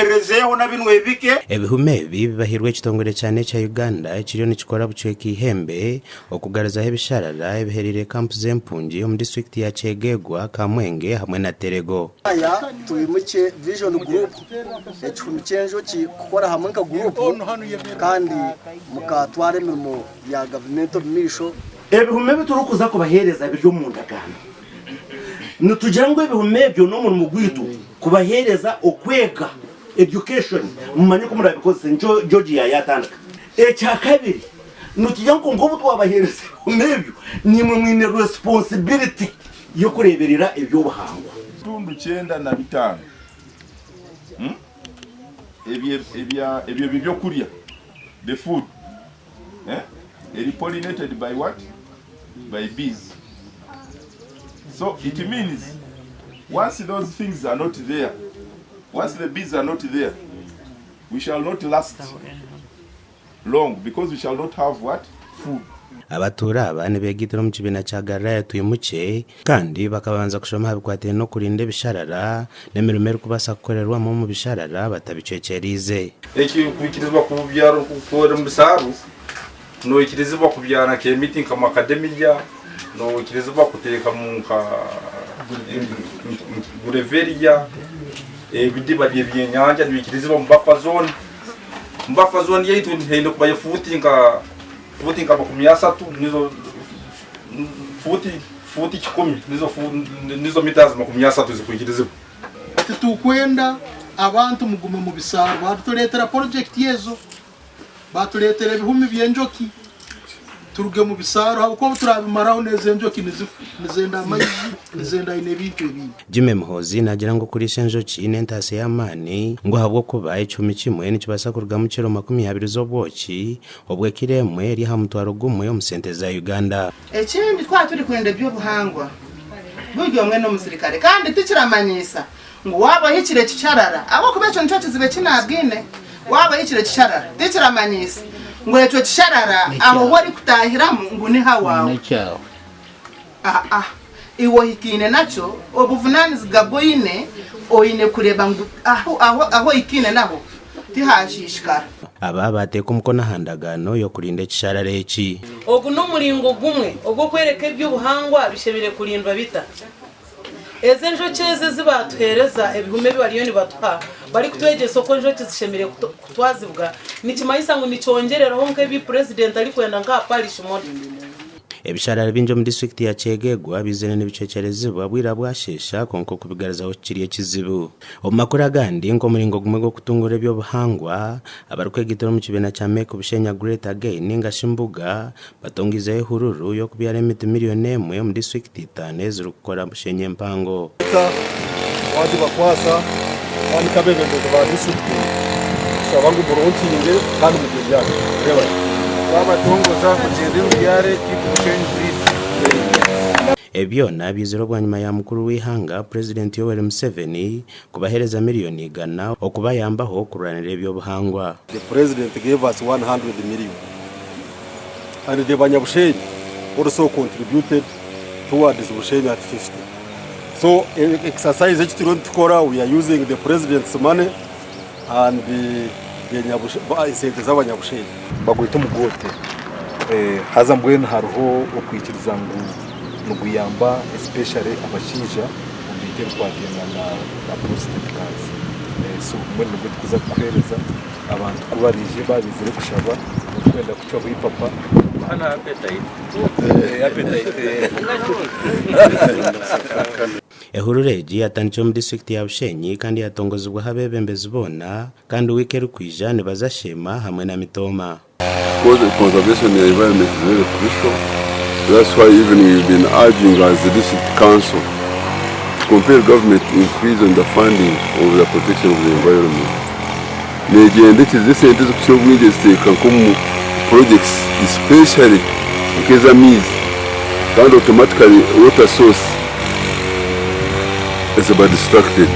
baherezeho na binwe bike ebihume bibahirwe kitongore cyane cya Uganda ekiriyo nikikora bucwe kihembe okugarazaho ebisharara ebiherire camp zempungi yo mu district ya Chegegwa Kamwenge hamwe na Terego aya tubimuke vision group ecyumicyenjo kikora hamwe nka group kandi mukatware mirimo ya government misho ebihume biturukuza kubahereza biryo mu ndagano nutugira ngo ebihume byo no mu gwitu kubahereza okwega education mumanye ko murabikoze Georgia yatandika ecya kabiri nutugira ngo butwabahereza umebyo ni mwine responsibility yo kureberera ibyo bahangwa tundu 9 ebyo bibyo kurya the food pollinated by what? By bees. So it means once those things are not there, once the bees are not there, we shall not last long because we shall not have what? Food. Abatura abane begitiro mu kibina cya Garaya tuyimuke kandi bakabanza kushoma habikwatire no kurinda bisharara nemirumero kubasa gukorerwa mu bisharara batabicecerize eki kukirizwa ku byaro kukora mu bisaru no ikirizwa ku byana ke meeting kama academia no ikirizwa kuteka mu ka gureveria bidiba byenyanja bikirizwa mu buffer zone yetu hendo kubaye futi ngaba kumyasatu nizo futi kikumi nizo mitazi makumyasatu zikuyikirizwa ati tukwenda abantu mugume mu bisaru batuletera project yezo batuletera ibihumi byenjoki turuge mu bisaru habuko turabimaraho neze njoki nizenda amazi nizenda inebitwe bi Jime Muhozi nagira ngo kuri senjoki n'entase y'amani ngo habwo kuba 11 n'ikibasa kuruga mu kiro 20 z'obwoki obwe kiremwe eri hamutwaro gumwe yo musente za Uganda ekindi turi kwenda byo buhangwa buryo mwe no musirikare kandi tukiramanyisa ngo waba hikire kicarara abo kubecho ncoci zibe kinabwine waba hikire kicarara tukiramanyisa ngo echo kisharara aho wari kutahiramu ngo ni hawawe iwo hikine nacho obuvunanizi gaboine oine kureba ngo aho ikine naho tihashishikara aba bateka umukono handagano yo kurinda kisharara eki ogu no muringo gumwe ogwo kwereka by'ubuhangwa bishebire kurindwa bita eze njocheze zibatuhereza ebihume bibariyo ni batwa bari kutwegesa ko njochi zishemire kutwazibwa nikimayisa ngo nicongereraho nke president ari kwenda nga parish mode ebisharara binjo mu district ya Chegegwa bizene n'ibicecerezibwa bwira bwashesha konko kubigarazaho kiriye kizibu omakura gandi ngo muringo gumwe go kutungura byo buhangwa abarukwegitoro mu kibena cya Make Bushenya Great Again ngashimbuga batongize hururu yo kubyara emiti miliyoni emwe mu district 5 ziri gukora Bushenye mpango wadi bakwasa wani kabebembe ba district shabangu Burundi nge kandi mu byaro reba abatongoza kugenda byare kikushenguri ebyo nabizero bwa nyuma ya mukuru w'ihanga President Yoweri Museveni kubahereza miliyoni igana okubayambaho kuranira ebyo buhangwa. The president gave us 100 million and the Banyabushenyi also contributed towards Bushenyi at 50. So exercise ekiturontukora we are using the president's money and the Banyabushenyi bagwita umugote haza mbwene haruho okwikiriza ngo nuguyamba especially abashinja ubite kwagenda na prostate cancer so mbone ngo tukuza kwereza abantu kubarije babizire kushaba kwenda kucyo bipapa ana appetite Ehurureji yatancho mu district ya Bushenyi kandi yatongozwa habebembezi bona kandi wikeru kwijane bazashema hamwe na mitoma. Because the conservation of the environment is very crucial. That's why even we've been urging as the district council to compel government to increase on the funding of the protection of the environment. Negende tizisente z'kucyobwije ziteka nko projects especially ikeza mizi kandi automatically water source is about distracted.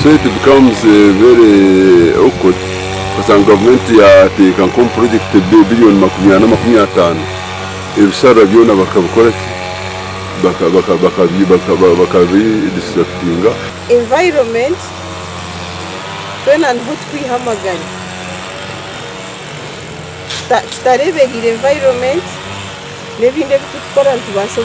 So it becomes very awkward because government yateka nko project billion 25 ebisara byona bakabikora bakabi distractinga. Environment twena niho twihamagara tutarebera environment n'ebindi ebitutukora ntitubashe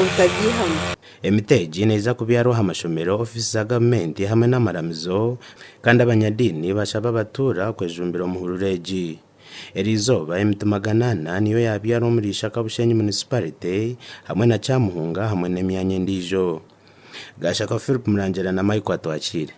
obutabyihama. Emiteegi neza kubyaroha amashomero, ofisi za gavumenti hamwe n'amaramizo, kandi abanyadini bashaba abatura kwejumbira omuhururu egi. Erizoba emiti 800 niyo yabyara omuri Shakabushenyi municipality hamwe na Kyamuhunga hamwe n'emyanya endijo. Gashaka Philip Murangira na Michael Atwakire.